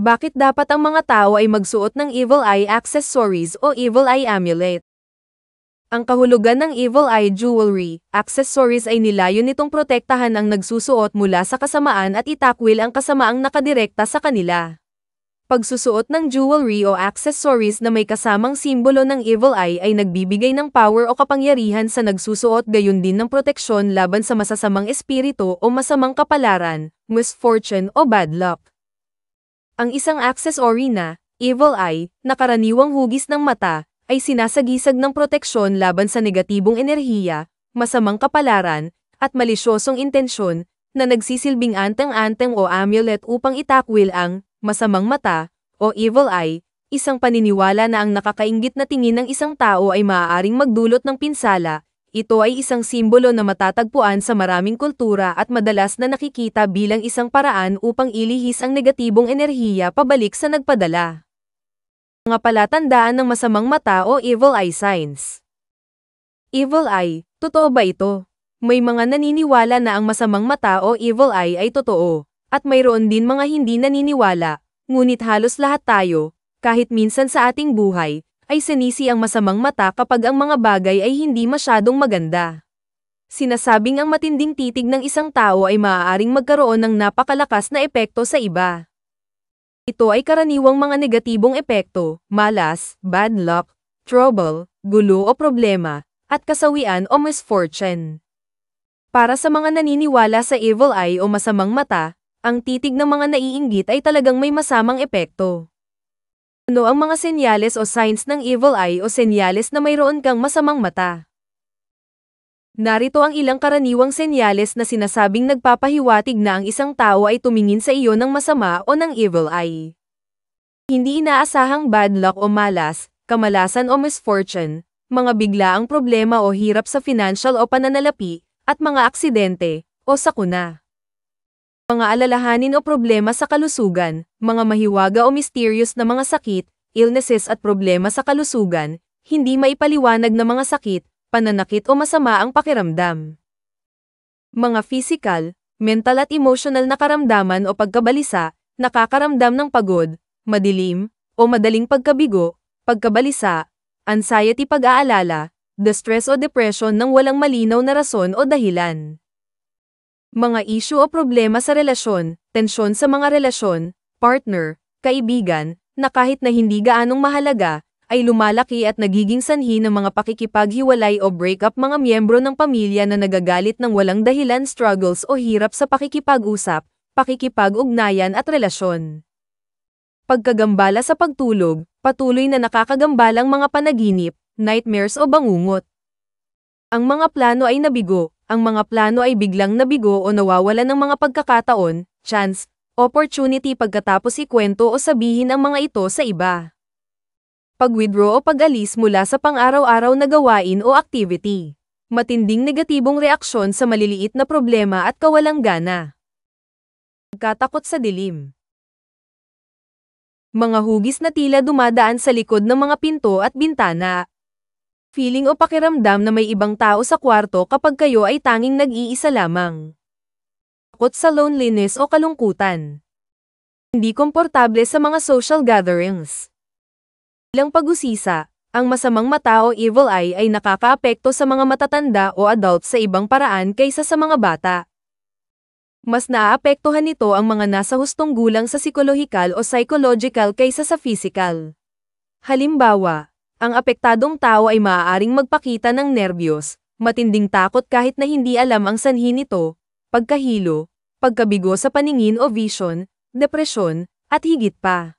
Bakit dapat ang mga tao ay magsuot ng Evil Eye accessories o Evil Eye amulet? Ang kahulugan ng Evil Eye jewelry, accessories ay nilayon nitong protektahan ang nagsusuot mula sa kasamaan at itakwil ang kasamaang nakadirekta sa kanila. Pagsusuot ng jewelry o accessories na may kasamang simbolo ng Evil Eye ay nagbibigay ng power o kapangyarihan sa nagsusuot, gayon din ng proteksyon laban sa masasamang espiritu o masamang kapalaran, misfortune o bad luck. Ang isang accessory na Evil Eye, na karaniwang hugis ng mata, ay sinasagisag ng proteksyon laban sa negatibong enerhiya, masamang kapalaran, at malisyosong intensyon, na nagsisilbing anteng-anteng o amulet upang itakwil ang masamang mata, o evil eye, isang paniniwala na ang nakakainggit na tingin ng isang tao ay maaaring magdulot ng pinsala. Ito ay isang simbolo na matatagpuan sa maraming kultura at madalas na nakikita bilang isang paraan upang ilihis ang negatibong enerhiya pabalik sa nagpadala. Mga palatandaan ng masamang mata o evil eye signs. Evil eye, totoo ba ito? May mga naniniwala na ang masamang mata o evil eye ay totoo. At mayroon din mga hindi naniniwala, ngunit halos lahat tayo, kahit minsan sa ating buhay, ay sinisi ang masamang mata kapag ang mga bagay ay hindi masyadong maganda. Sinasabing ang matinding titig ng isang tao ay maaaring magkaroon ng napakalakas na epekto sa iba. Ito ay karaniwang mga negatibong epekto, malas, bad luck, trouble, gulo o problema, at kasawian o misfortune. Para sa mga naniniwala sa evil eye o masamang mata, ang titig ng mga naiinggit ay talagang may masamang epekto. Ano ang mga senyales o signs ng evil eye o senyales na mayroon kang masamang mata? Narito ang ilang karaniwang senyales na sinasabing nagpapahiwatig na ang isang tao ay tumingin sa iyo ng masama o ng evil eye. Hindi inaasahang bad luck o malas, kamalasan o misfortune, mga biglaang problema o hirap sa financial o pananalapi, at mga aksidente, o sakuna. Mga alalahanin o problema sa kalusugan, mga mahiwaga o mysterious na mga sakit, illnesses at problema sa kalusugan, hindi maipaliwanag na mga sakit, pananakit o masama ang pakiramdam. Mga physical, mental at emotional na karamdaman o pagkabalisa, nakakaramdam ng pagod, madilim, o madaling pagkabigo, pagkabalisa, anxiety, pag-aalala, distress o depression ng walang malinaw na rason o dahilan. Mga issue o problema sa relasyon, tensyon sa mga relasyon, partner, kaibigan, na kahit na hindi gaanong mahalaga, ay lumalaki at nagiging sanhi ng mga pakikipaghiwalay o breakup, mga miyembro ng pamilya na nagagalit ng walang dahilan, struggles o hirap sa pakikipag-usap, pakikipag-ugnayan at relasyon. Pagkagambala sa pagtulog, patuloy na nakakagambalang mga panaginip, nightmares o bangungot. Ang mga plano ay nabigo. Ang mga plano ay biglang nabigo o nawawalan ng mga pagkakataon, chance, opportunity pagkatapos ikwento o sabihin ang mga ito sa iba. Pag-withdraw o pag-alis mula sa pang-araw-araw na gawain o activity. Matinding negatibong reaksyon sa maliliit na problema at kawalang gana. Pagkatakot sa dilim. Mga hugis na tila dumadaan sa likod ng mga pinto at bintana. Feeling o pakiramdam na may ibang tao sa kwarto kapag kayo ay tanging nag-iisa lamang. Takot sa loneliness o kalungkutan. Hindi komportable sa mga social gatherings. Bilang pag-usisa, ang masamang mata o evil eye ay nakakaapekto sa mga matatanda o adult sa ibang paraan kaysa sa mga bata. Mas naaapektuhan nito ang mga nasa hustong gulang sa psikolohikal o psychological kaysa sa physical. Halimbawa, ang apektadong tao ay maaaring magpakita ng nerbiyos, matinding takot kahit na hindi alam ang sanhi nito, pagkahilo, pagkabigo sa paningin o vision, depresyon, at higit pa.